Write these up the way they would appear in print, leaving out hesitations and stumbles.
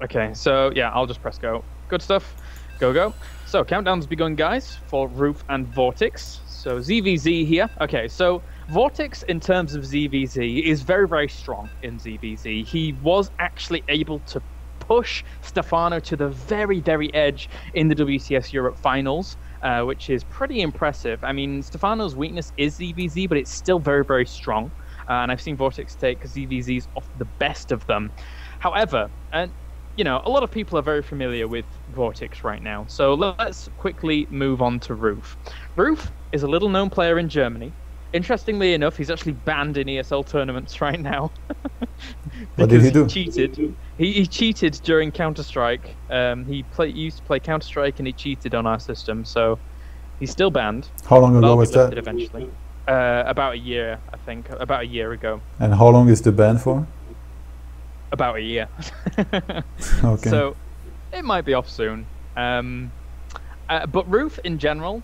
Okay, so yeah, I'll just press go. Good stuff. Go, go. So countdown's begun, guys, for Roof and Vortix. So ZVZ here. Okay, so Vortix, in terms of ZVZ, is very, very strong in ZVZ. He was actually able to push Stefano to the very, very edge in the WCS Europe Finals, which is pretty impressive. I mean, Stefano's weakness is ZVZ, but it's still very, very strong. And I've seen Vortix take ZVZs off the best of them. However, and you know, a lot of people are very familiar with Vortix right now. So let's quickly move on to Roof. Roof is a little-known player in Germany. Interestingly enough, he's actually banned in ESL tournaments right now. What did he do? Cheated. He cheated during Counter-Strike. He used to play Counter-Strike and he cheated on our system, so he's still banned. How long ago was that? Eventually. About a year, I think. About a year ago. And how long is the ban for? About a year. Okay. So it might be off soon. But Roof in general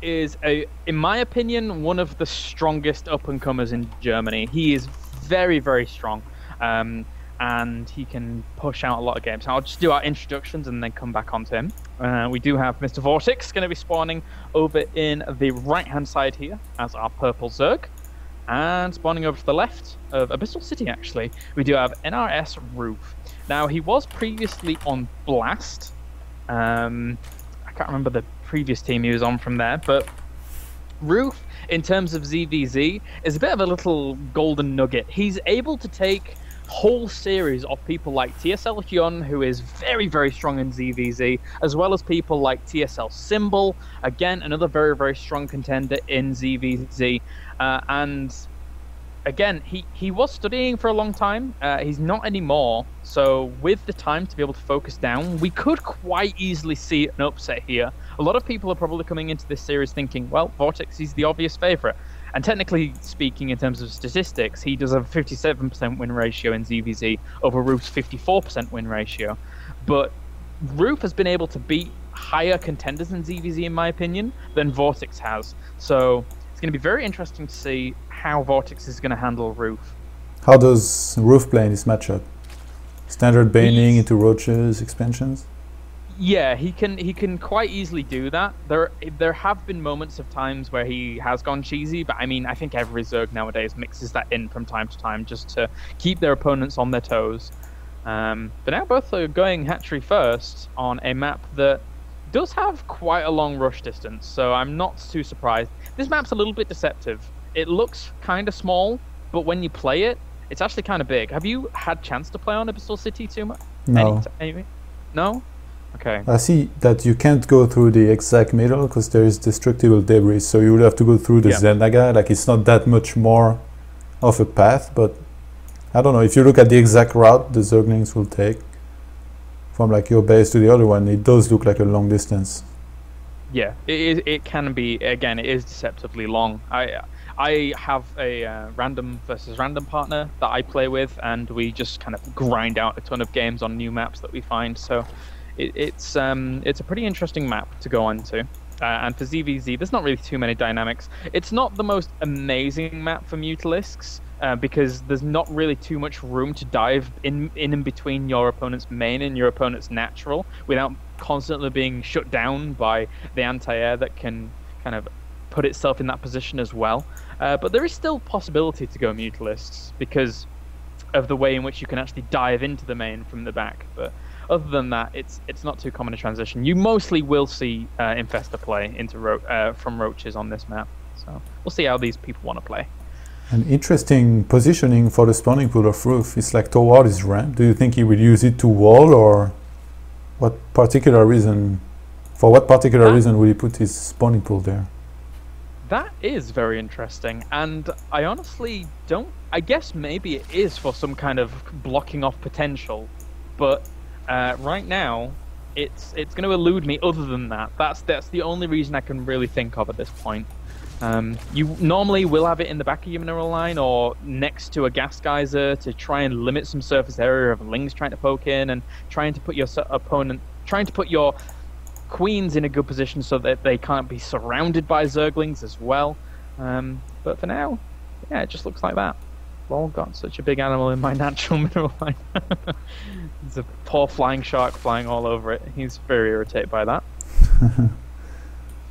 is, in my opinion, one of the strongest up-and-comers in Germany. He is very, very strong. And he can push out a lot of games. I'll just do our introductions and then come back onto him. We do have Mr. Vortix going to be spawning over in the right-hand side here as our purple Zerg. And spawning over to the left of Abyssal City, actually, we do have NRS Roof. Now, he was previously on Blast. I can't remember the previous team he was on from there, but Roof, in terms of ZVZ, is a bit of a little golden nugget. He's able to take whole series of people like TSL Hyun, who is very, very strong in ZVZ, as well as people like TSL Symbol, again, another very, very strong contender in ZVZ. And again, he was studying for a long time. He's not anymore. So with the time to be able to focus down, we could quite easily see an upset here. A lot of people are probably coming into this series thinking, well, Vortix is the obvious favorite. And technically speaking, in terms of statistics, he does have a 57% win ratio in ZVZ over Roof's 54% win ratio. But Roof has been able to beat higher contenders in ZVZ, in my opinion, than Vortix has. So it's going to be very interesting to see how Vortix is going to handle Roof. How does Roof play in this matchup? Standard baning into roaches, expansions? Yeah, he can quite easily do that. There have been moments of times where he has gone cheesy, but I mean, I think every Zerg nowadays mixes that in from time to time just to keep their opponents on their toes. But now both are going hatchery first on a map that does have quite a long rush distance, so I'm not too surprised. This map's a little bit deceptive. It looks kind of small, but when you play it, it's actually kind of big. Have you had chance to play on Abyssal City too much? No. No? Okay. I see that you can't go through the exact middle because there is destructible debris, so you would have to go through the Zendaga. Like, it's not that much more of a path, but I don't know. If you look at the exact route the Zerglings will take from like your base to the other one, it does look like a long distance. Yeah, it can be. Again, it is deceptively long. I have a random versus random partner that I play with, and we just kind of grind out a ton of games on new maps that we find. So it's a pretty interesting map to go on to. And for ZVZ, there's not really too many dynamics. It's not the most amazing map for Mutalisks, because there's not really too much room to dive in between your opponent's main and your opponent's natural without constantly being shut down by the anti-air that can kind of put itself in that position as well. But there is still possibility to go Mutalisks because of the way in which you can actually dive into the main from the back. But other than that, it's not too common a transition. You mostly will see Infesta play into from roaches on this map. So we'll see how these people want to play. An interesting positioning for the spawning pool of Roof. It's like toward his ramp. Do you think he will use it to wall, or what particular reason? For what particular reason will he put his spawning pool there? That is very interesting, and I honestly don't. I guess maybe it is for some kind of blocking off potential, but right now it's going to elude me. Other than that, that's the only reason I can really think of at this point. You normally will have it in the back of your mineral line or next to a gas geyser to try and limit some surface area of Lings trying to poke in and trying to put your your queens in a good position so that they can't be surrounded by Zerglings as well. But for now, yeah, it just looks like that. Lol, got such a big animal in my natural mineral line. There's a poor flying shark flying all over it. He's very irritated by that.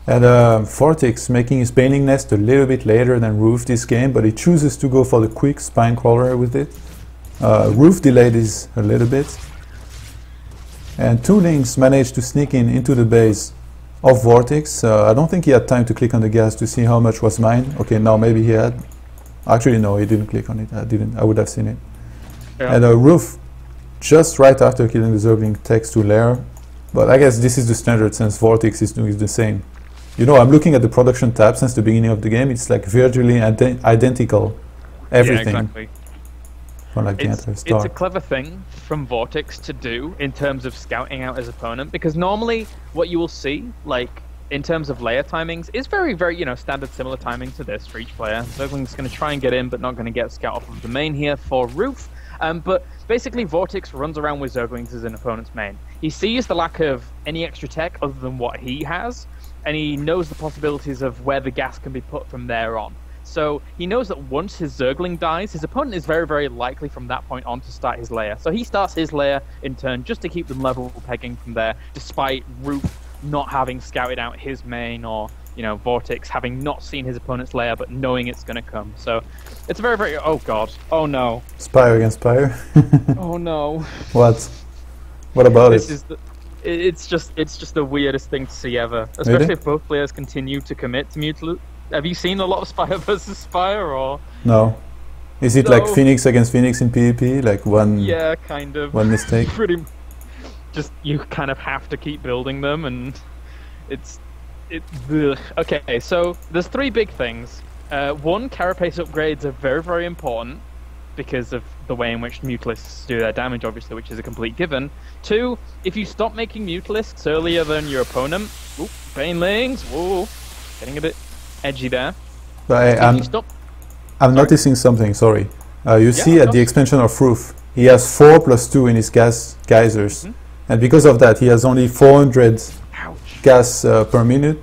And Vortix making his Baneling Nest a little bit later than Roof this game, but he chooses to go for the quick Spine Crawler with it. Roof delayed his a little bit. And two Lings managed to sneak into the base of Vortix. I don't think he had time to click on the gas to see how much was mine. Okay, now maybe he had. Actually, no, he didn't click on it. I would have seen it. Yeah. And Roof, just right after killing the Zergling, takes to lair. But I guess this is the standard since Vortix is doing the same. You know, I'm looking at the production tab since the beginning of the game. It's like virtually identical. Everything. Yeah, exactly. Like it's a clever thing from Vortix to do in terms of scouting out his opponent, because normally what you will see, like in terms of layer timings, is very, very, standard similar timing to this for each player. Zergling's going to try and get in, but not going to get scout off of the main here for Roof. But basically, Vortix runs around with Zerglings as an opponent's main. He sees the lack of any extra tech other than what he has, and he knows the possibilities of where the gas can be put from there on. So he knows that once his Zergling dies, his opponent is very, very likely from that point on to start his layer. So he starts his layer in turn just to keep them level pegging from there, despite Roof not having scouted out his main, or Vortix having not seen his opponent's layer but knowing it's going to come. So it's very, very... Oh god. Oh no. Spire against Spire. Oh no. What about this it? It's just the weirdest thing to see ever. Especially really? If both players continue to commit to Mutilate. Have you seen a lot of Spire versus Spire, or...? No. Is it like Phoenix against Phoenix in PvP? Like one... Yeah, kind of. One mistake? Pretty... Just, you kind of have to keep building them, and it's... Ugh. Okay, so there's three big things. One, carapace upgrades are very, very important because of the way in which Mutalisks do their damage, obviously, which is a complete given. Two, if you stop making Mutalisks earlier than your opponent... Oop, Banelings, whoa, getting a bit edgy there. But I'm noticing something, sorry. You see at the expansion of Roof, he has 4+2 in his geysers. And because of that, he has only 400 gas per minute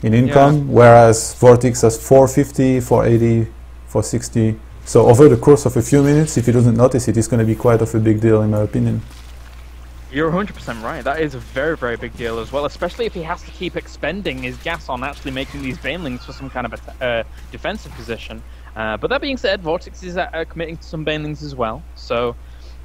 in income, whereas Vortix has 450, 480, 460. So over the course of a few minutes, if he doesn't notice it, it's going to be quite of a big deal, in my opinion. You're 100% right. That is a very, very big deal as well, especially if he has to keep expending his gas on actually making these Banelings for some kind of a defensive position. But that being said, Vortix is committing to some Banelings as well. So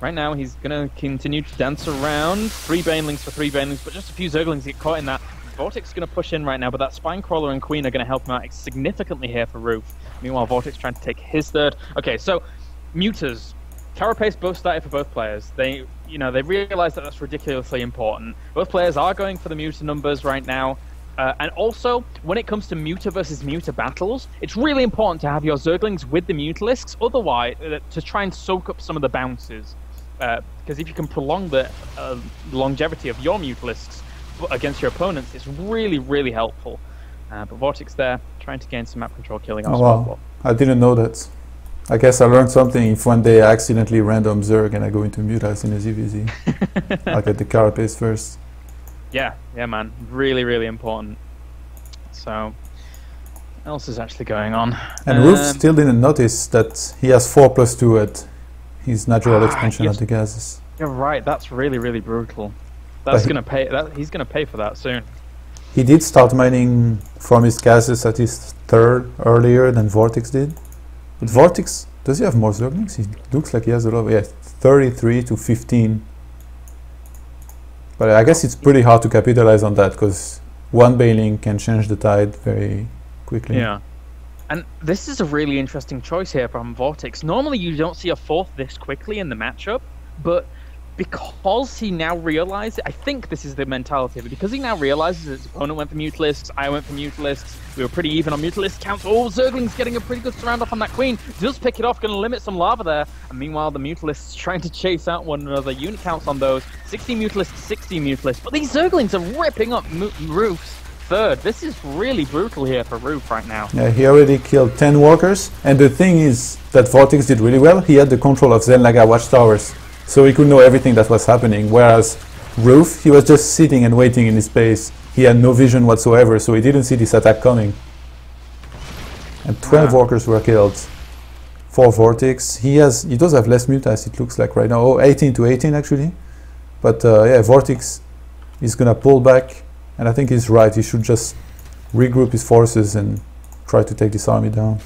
right now he's going to continue to dance around. 3 Banelings for 3 Banelings, but just a few Zerglings get caught in that. Vortix is going to push in right now, but that Spine Crawler and Queen are going to help him out significantly here for Roof. Meanwhile, Vortix trying to take his third. Okay, so Mutas. Carapace both started for both players. They realize that that's ridiculously important. Both players are going for the Muta numbers right now. And also, when it comes to Muta versus Muta battles, it's really important to have your Zerglings with the Mutalisks, otherwise, to try and soak up some of the bounces. Because if you can prolong the longevity of your Mutalisks against your opponents, it's really, really helpful. But Vortix there, trying to gain some map control, killing off wow. I didn't know that. I guess I learned something if one day I accidentally random Zerg and I go into Mutas in a ZVZ. I'll get the Carapace first. Yeah, man. Really, really important. So, what else is actually going on? And Roof still didn't notice that he has 4+2 at his natural expansion at the gases. You're right, that's really, really brutal. That's gonna pay. He's gonna pay for that soon. He did start mining from his gases at his third earlier than Vortix did. But Vortix, does he have more Zerglings? He looks like he has a lot of, 33 to 15. But I guess it's pretty hard to capitalize on that, because one Baneling can change the tide very quickly. Yeah. And this is a really interesting choice here from Vortix. Normally you don't see a fourth this quickly in the matchup, but because he now realizes, I think this is the mentality of it, because he now realizes his opponent went for Mutalisks, I went for Mutalisks, we were pretty even on Mutalist counts. Oh, Zergling's getting a pretty good surround off on that Queen, does pick it off, going to limit some lava there, and meanwhile the Mutalists trying to chase out one another. Unit counts on those, 60 Mutalists, 60 Mutalists, but these Zerglings are ripping up Roof's third. This is really brutal here for Roof right now. Yeah, he already killed 10 walkers, and the thing is that Vortix did really well. He had the control of Xel'Naga watchtowers, so he could know everything that was happening, whereas Roof, he was just sitting and waiting in his base. He had no vision whatsoever, so he didn't see this attack coming. And 12 walkers were killed for Vortix. He does have less mutas, it looks like right now. Oh, 18 to 18 actually. But yeah, Vortix is gonna pull back, and I think he's right. He should just regroup his forces and try to take this army down.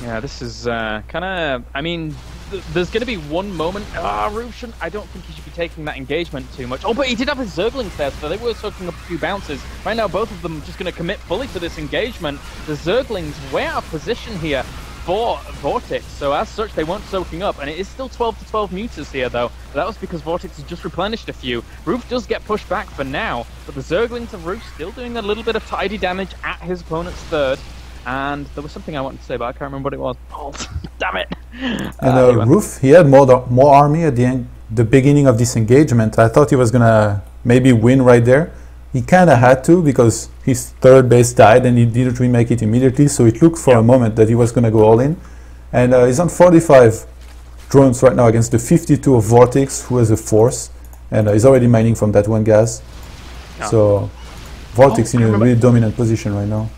Yeah, this is kind of. I mean, there's going to be one moment. Roof shouldn't. I don't think he should be taking that engagement too much. Oh, but he did have his Zerglings there, so they were soaking up a few bounces. Right now, both of them are just going to commit fully to this engagement. The Zerglings way out of position here for Vortix, so as such, they weren't soaking up, and it is still 12 to 12 mutas here, though. That was because Vortix has just replenished a few. Roof does get pushed back for now, but the Zerglings of Roof still doing a little bit of tidy damage at his opponent's third. And there was something I wanted to say, but I can't remember what it was. Oh, damn it! And Roof, he had more army at the beginning of this engagement. I thought he was gonna maybe win right there. He kind of had to, because his third base died and he didn't remake it immediately. So it looked for a moment that he was gonna go all in. And he's on 45 drones right now against the 52 of Vortix, who has a force, and he's already mining from that one gas. So Vortix in a really dominant position right now.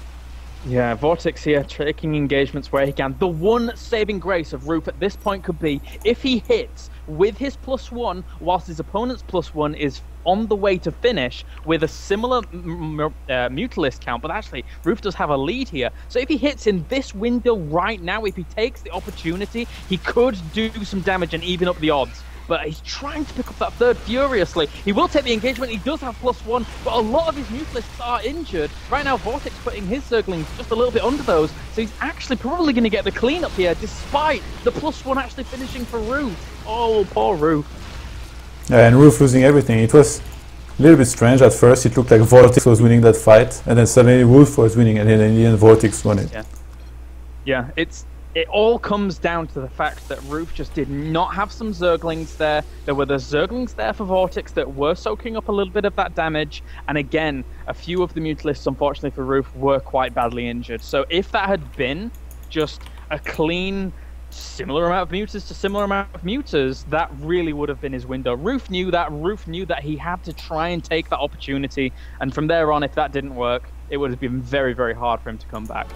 Yeah, Vortix here taking engagements where he can. The one saving grace of Roof at this point could be if he hits with his +1 whilst his opponent's +1 is on the way to finish with a similar Mutalist count, but actually Roof does have a lead here. So if he hits in this window right now, if he takes the opportunity, he could do some damage and even up the odds. But he's trying to pick up that third furiously. He will take the engagement. He does have +1, but a lot of his Mutalists are injured. Right now, Vortix putting his Zerglings just a little bit under those, so he's actually probably going to get the cleanup here, despite the +1 actually finishing for Roof. Oh, poor Roof. Yeah, and Roof losing everything. It was a little bit strange at first. It looked like Vortix was winning that fight, and then suddenly Roof was winning, and then in the end, Vortix won it. Yeah, it all comes down to the fact that Roof just did not have some Zerglings there. There were the Zerglings there for Vortix that were soaking up a little bit of that damage. And again, a few of the Mutalists, unfortunately for Roof, were quite badly injured. So if that had been just a clean, similar amount of mutas to similar amount of mutas, that really would have been his window. Roof knew that. Roof knew that he had to try and take that opportunity. And from there on, if that didn't work, it would have been very, very hard for him to come back.